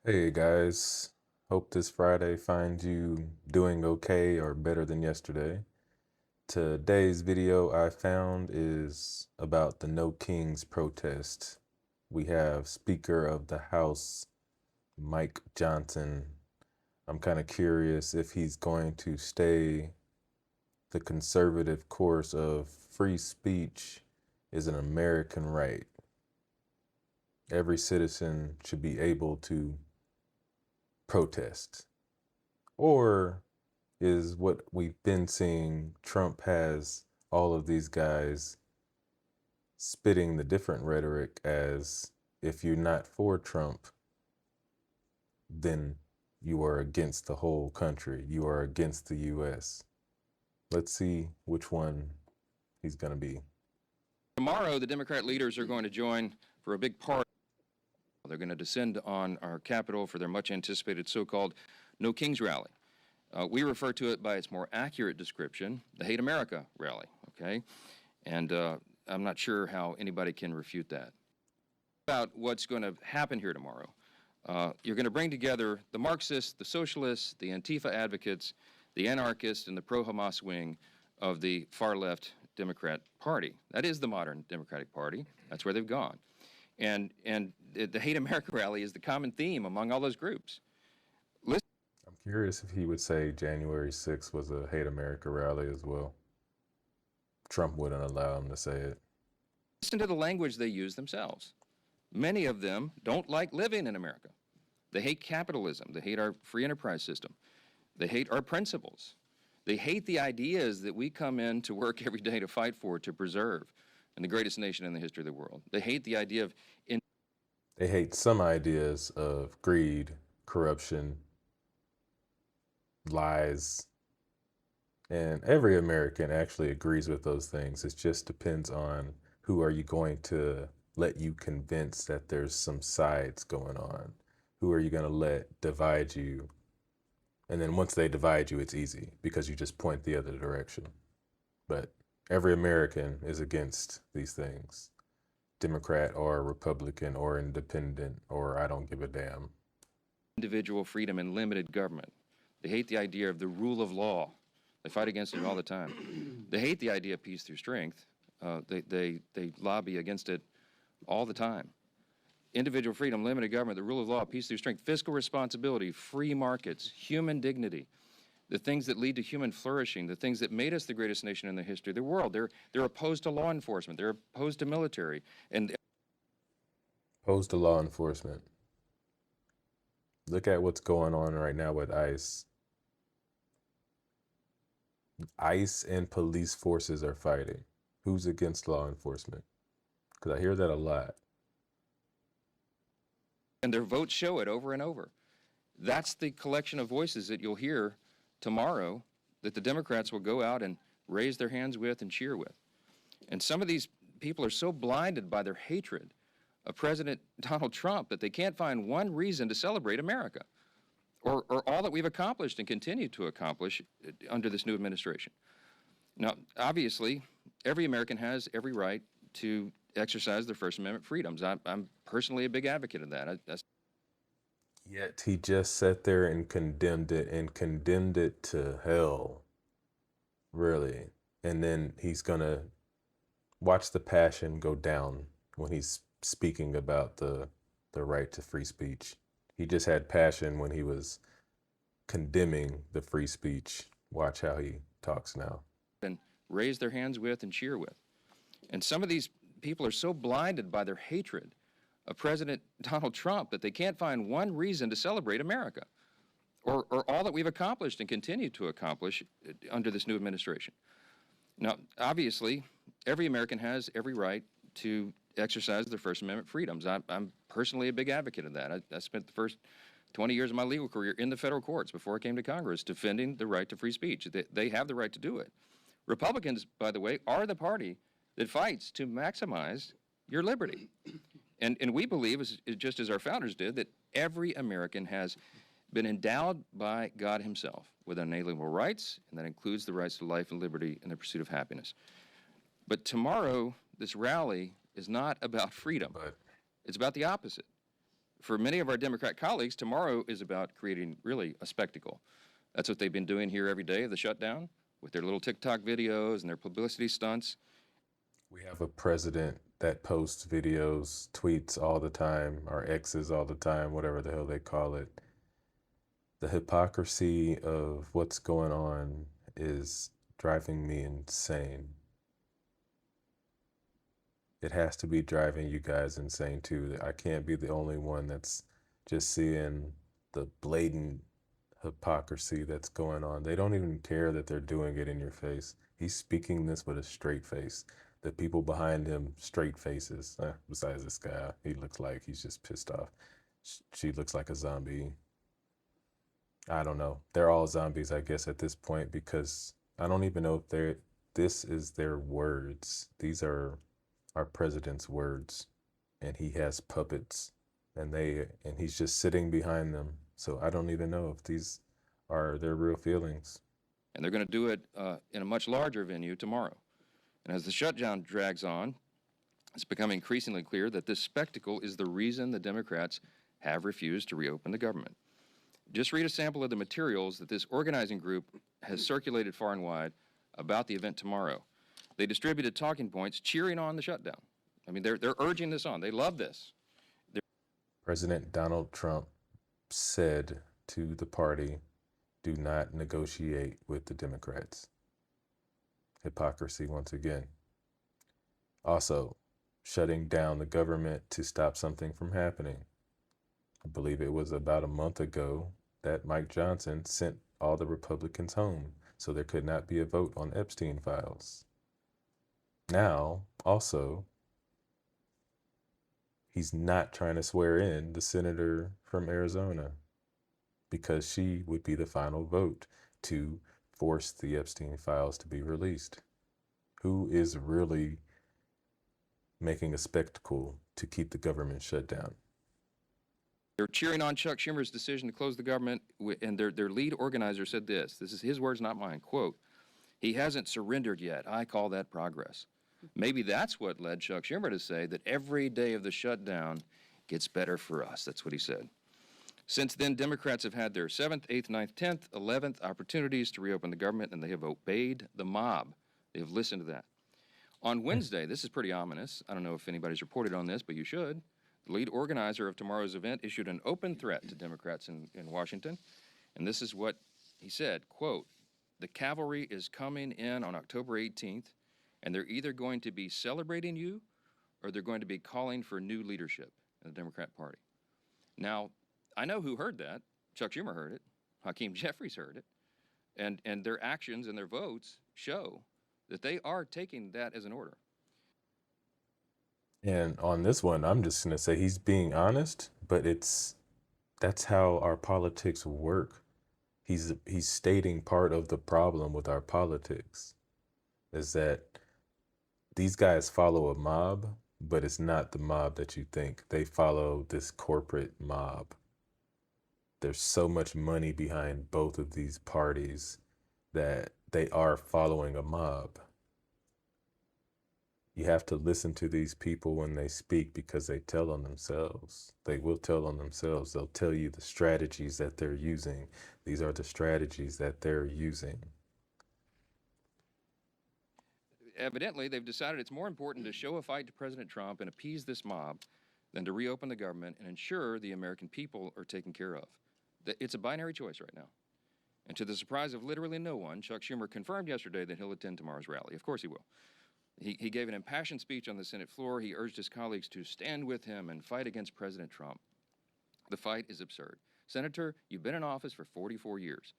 Hey guys, hope this Friday finds you doing okay or better than yesterday. Today's video I found is about the No Kings protest. We have Speaker of the House, Mike Johnson. I'm kind of curious if he's going to stay the conservative course of free speech is an American right. Every citizen should be able to protest. Or is what we've been seeing, Trump has all of these guys spitting the different rhetoric as if you're not for Trump, then you are against the whole country. You are against the US. Let's see which one he's going to be. Tomorrow, the Democrat leaders are going to join for a big party. They're going to descend on our Capitol for their much-anticipated so-called No Kings Rally. We refer to it by its more accurate description, the Hate America Rally, okay? And I'm not sure how anybody can refute that. About what's going to happen here tomorrow. You're going to bring together the Marxists, the socialists, the Antifa advocates, the anarchists, and the pro-Hamas wing of the far-left Democrat Party. That is the modern Democratic Party. That's where they've gone. And the Hate America Rally is the common theme among all those groups. I'm curious if he would say January 6th was a Hate America rally as well. Trump wouldn't allow him to say it. Listen to the language they use themselves. Many of them don't like living in America. They hate capitalism. They hate our free enterprise system. They hate our principles. They hate the ideas that we come in to work every day to fight for, to preserve, in the greatest nation in the history of the world. They hate the idea of... They hate some ideas of greed, corruption, lies, and every American actually agrees with those things. It just depends on who are you going to let you convince that there's some sides going on. Who are you going to let divide you? And then once they divide you, it's easy because you just point the other direction. But every American is against these things. Democrat or Republican or independent or I don't give a damn. Individual freedom and limited government. They hate the idea of the rule of law. They fight against it all the time. They hate the idea of peace through strength. They lobby against it all the time. Individual freedom, limited government, the rule of law, peace through strength, fiscal responsibility, free markets, human dignity, the things that lead to human flourishing, the things that made us the greatest nation in the history of the world. They're opposed to law enforcement. They're opposed to military. And Opposed to law enforcement. Look at what's going on right now with ICE. ICE and police forces are fighting. Who's against law enforcement? Because I hear that a lot. their votes show it over and over. That's the collection of voices that you'll hear tomorrow that the Democrats will go out and raise their hands with and cheer with. And some of these people are so blinded by their hatred of President Donald Trump that they can't find one reason to celebrate America or all that we've accomplished and continue to accomplish under this new administration. Now, obviously, every American has every right to exercise their First Amendment freedoms. I'm personally a big advocate of that. Yet he just sat there and condemned it to hell. Really. And then he's going to watch the passion go down when he's speaking about the right to free speech. He just had passion when he was condemning the free speech. Watch how he talks now. And raise their hands with and cheer with. And some of these people are so blinded by their hatred of President Donald Trump that they can't find one reason to celebrate America or all that we've accomplished and continue to accomplish under this new administration. Now, obviously, every American has every right to exercise their First Amendment freedoms. I'm personally a big advocate of that. I spent the first 20 years of my legal career in the federal courts before I came to Congress defending the right to free speech. They have the right to do it. Republicans, by the way, are the party that fights to maximize your liberty. And we believe, just as our founders did, that every American has been endowed by God himself with unalienable rights, and that includes the rights to life and liberty and the pursuit of happiness. But tomorrow, this rally is not about freedom. It's about the opposite. For many of our Democrat colleagues, tomorrow is about creating really a spectacle. That's what they've been doing here every day of the shutdown with their little TikTok videos and their publicity stunts. We have a president that posts videos, tweets all the time, or X's all the time, whatever the hell they call it. The hypocrisy of what's going on is driving me insane. It has to be driving you guys insane too. I can't be the only one that's just seeing the blatant hypocrisy that's going on. They don't even care that they're doing it in your face. He's speaking this with a straight face. The people behind him, straight faces. Besides this guy, he looks like he's just pissed off. She looks like a zombie. I don't know. They're all zombies, I guess, at this point, because I don't even know if this is their words. These are our president's words, and he has puppets, and he's just sitting behind them. So I don't even know if these are their real feelings. And they're going to do it in a much larger venue tomorrow. And as the shutdown drags on, it's becoming increasingly clear that this spectacle is the reason the Democrats have refused to reopen the government. Just read a sample of the materials that this organizing group has circulated far and wide about the event tomorrow. They distributed talking points cheering on the shutdown. I mean, they're urging this on. They love this. President Donald Trump said to the party, do not negotiate with the Democrats. Hypocrisy once again. Also, shutting down the government to stop something from happening. I believe it was about a month ago that Mike Johnson sent all the Republicans home, so there could not be a vote on Epstein files. Now, also, he's not trying to swear in the senator from Arizona because she would be the final vote to force the Epstein files to be released. Who is really making a spectacle to keep the government shut down? They're cheering on Chuck Schumer's decision to close the government, and their lead organizer said this. This is his words, not mine. Quote, "He hasn't surrendered yet. I call that progress." Maybe that's what led Chuck Schumer to say that every day of the shutdown gets better for us. That's what he said. Since then, Democrats have had their 7th, 8th, 9th, 10th, 11th opportunities to reopen the government, and they have obeyed the mob. They have listened to that. On Wednesday, this is pretty ominous. I don't know if anybody's reported on this, but you should. The lead organizer of tomorrow's event issued an open threat to Democrats in Washington, and this is what he said, quote, "The cavalry is coming in on October 18th, and they're either going to be celebrating you or they're going to be calling for new leadership in the Democrat Party." Now, I know who heard that. Chuck Schumer heard it. Hakeem Jeffries heard it. And their actions and their votes show that they are taking that as an order. And on this one, I'm just going to say he's being honest, but that's how our politics work. He's stating part of the problem with our politics is that these guys follow a mob, but it's not the mob that you think. They follow this corporate mob. There's so much money behind both of these parties that they are following a mob. You have to listen to these people when they speak because they tell on themselves. They will tell on themselves. They'll tell you the strategies that they're using. These are the strategies that they're using. Evidently, they've decided it's more important to show a fight to President Trump and appease this mob than to reopen the government and ensure the American people are taken care of. It's a binary choice right now. And to the surprise of literally no one, Chuck Schumer confirmed yesterday that he'll attend tomorrow's rally. Of course he will. He gave an impassioned speech on the Senate floor. He urged his colleagues to stand with him and fight against President Trump. The fight is absurd. Senator, you've been in office for 44 years.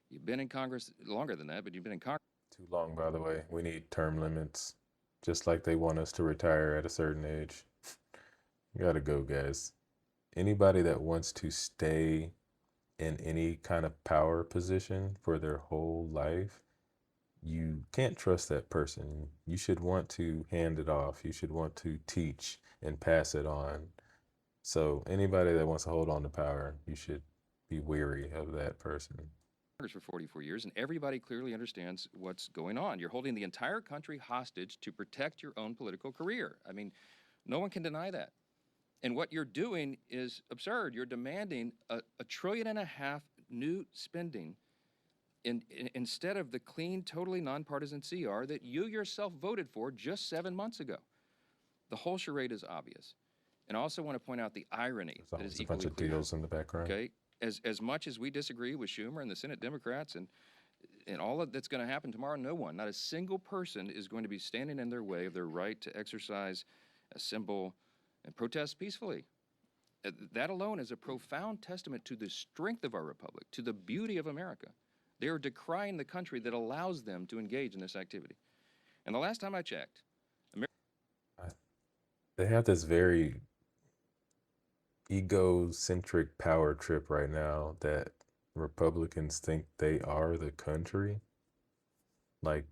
You've been in Congress longer than that, but you've been in Congress. Too long, by the way. We need term limits, just like they want us to retire at a certain age. Gotta go, guys. Anybody that wants to stay in any kind of power position for their whole life, you can't trust that person. You should want to hand it off. You should want to teach and pass it on. So anybody that wants to hold on to power, you should be wary of that person. For 44 years, and everybody clearly understands what's going on. You're holding the entire country hostage to protect your own political career. I mean, no one can deny that. And what you're doing is absurd. You're demanding a trillion and a half new spending instead of the clean, totally nonpartisan CR that you yourself voted for just 7 months ago. The whole charade is obvious. And I also want to point out the irony There's that is always a bunch equally of clear. deals in the background. Okay, as much as we disagree with Schumer and the Senate Democrats and all of that's going to happen tomorrow, no one, not a single person is going to be standing in their way of their right to exercise, assemble, and protest peacefully. That alone is a profound testament to the strength of our republic, to the beauty of America. They are decrying the country that allows them to engage in this activity. And the last time I checked, They have this very egocentric power trip right now that Republicans think they are the country. Like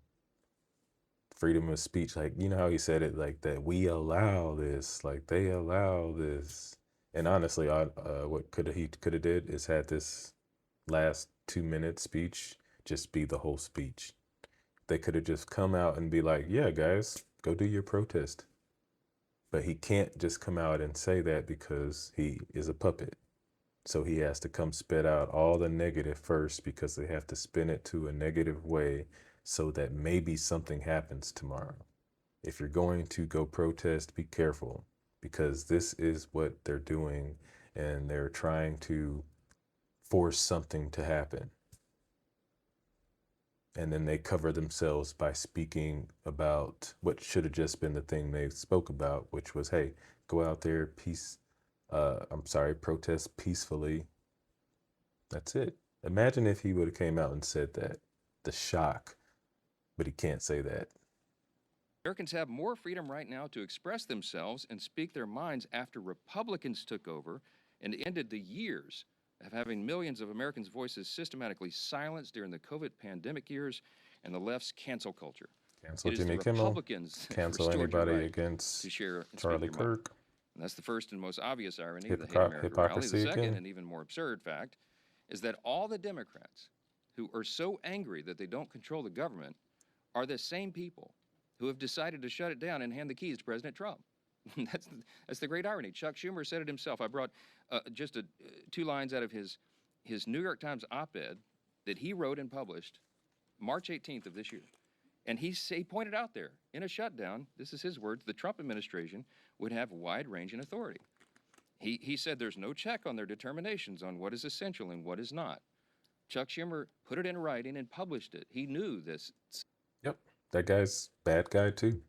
freedom of speech, like, you know how he said it, like that we allow this, like they allow this. And honestly, what he could have did is had this last 2-minute speech just be the whole speech. They could have just come out and be like, yeah, guys, go do your protest. But he can't just come out and say that because he is a puppet. So he has to come spit out all the negative first because they have to spin it to a negative way so that maybe something happens tomorrow. If you're going to go protest, be careful because this is what they're doing and they're trying to force something to happen. And then they cover themselves by speaking about what should have just been the thing they spoke about, which was, hey, go out there, protest peacefully. That's it. Imagine if he would have came out and said that. The shock. But he can't say that. Americans have more freedom right now to express themselves and speak their minds after Republicans took over and ended the years of having millions of Americans' voices systematically silenced during the COVID pandemic years and the left's cancel culture. Cancel It is Jimmy the Kimmel. Republicans Cancel restored your anybody right against to share and speak Charlie your mind. Kirk. And that's the first and most obvious irony of the Hate America rally. Hypocrisy The second again. and even more absurd fact is that all the Democrats who are so angry that they don't control the government are the same people who have decided to shut it down and hand the keys to President Trump. That's the great irony. Chuck Schumer said it himself. I brought just 2 lines out of his New York Times op-ed that he wrote and published March 18th of this year. And he pointed out there, in a shutdown, this is his words, the Trump administration would have wide-ranging authority. He said there's no check on their determinations on what is essential and what is not. Chuck Schumer put it in writing and published it. He knew this. Yep, that guy's bad guy too.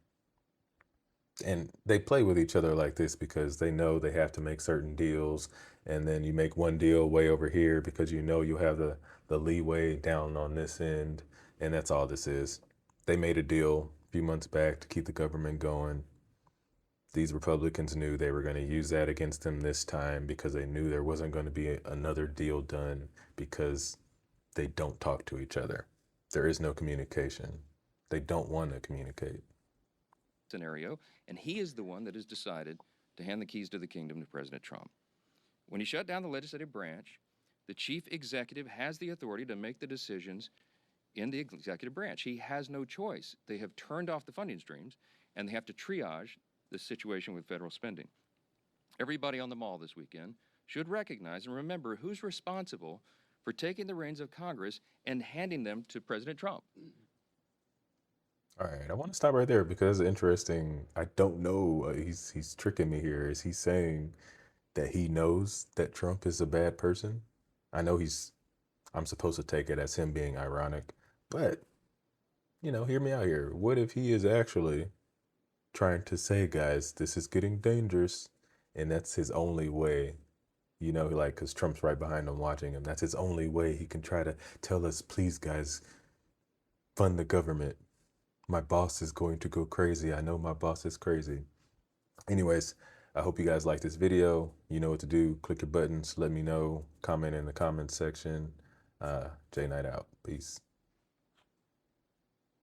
And they play with each other like this because they know they have to make certain deals. And then you make one deal way over here because you know you have the leeway down on this end. And that's all this is. They made a deal a few months back to keep the government going. These Republicans knew they were going to use that against them this time because they knew there wasn't going to be another deal done because they don't talk to each other. There is no communication. They don't want to communicate. Scenario, and he is the one that has decided to hand the keys to the kingdom to President Trump. When he shut down the legislative branch, the chief executive has the authority to make the decisions in the executive branch. He has no choice. They have turned off the funding streams, and they have to triage the situation with federal spending. Everybody on the mall this weekend should recognize and remember who's responsible for taking the reins of Congress and handing them to President Trump. All right, I want to stop right there because it's interesting. I don't know. He's tricking me here. Is he saying that he knows that Trump is a bad person? I know I'm supposed to take it as him being ironic, but, hear me out here. What if he is actually trying to say, guys, this is getting dangerous, and that's his only way, because Trump's right behind him watching him. That's his only way he can try to tell us, please, guys, fund the government. My boss is going to go crazy. I know my boss is crazy. Anyways, I hope you guys like this video. You know what to do. Click your buttons. Let me know. Comment in the comments section. J Knight out. Peace.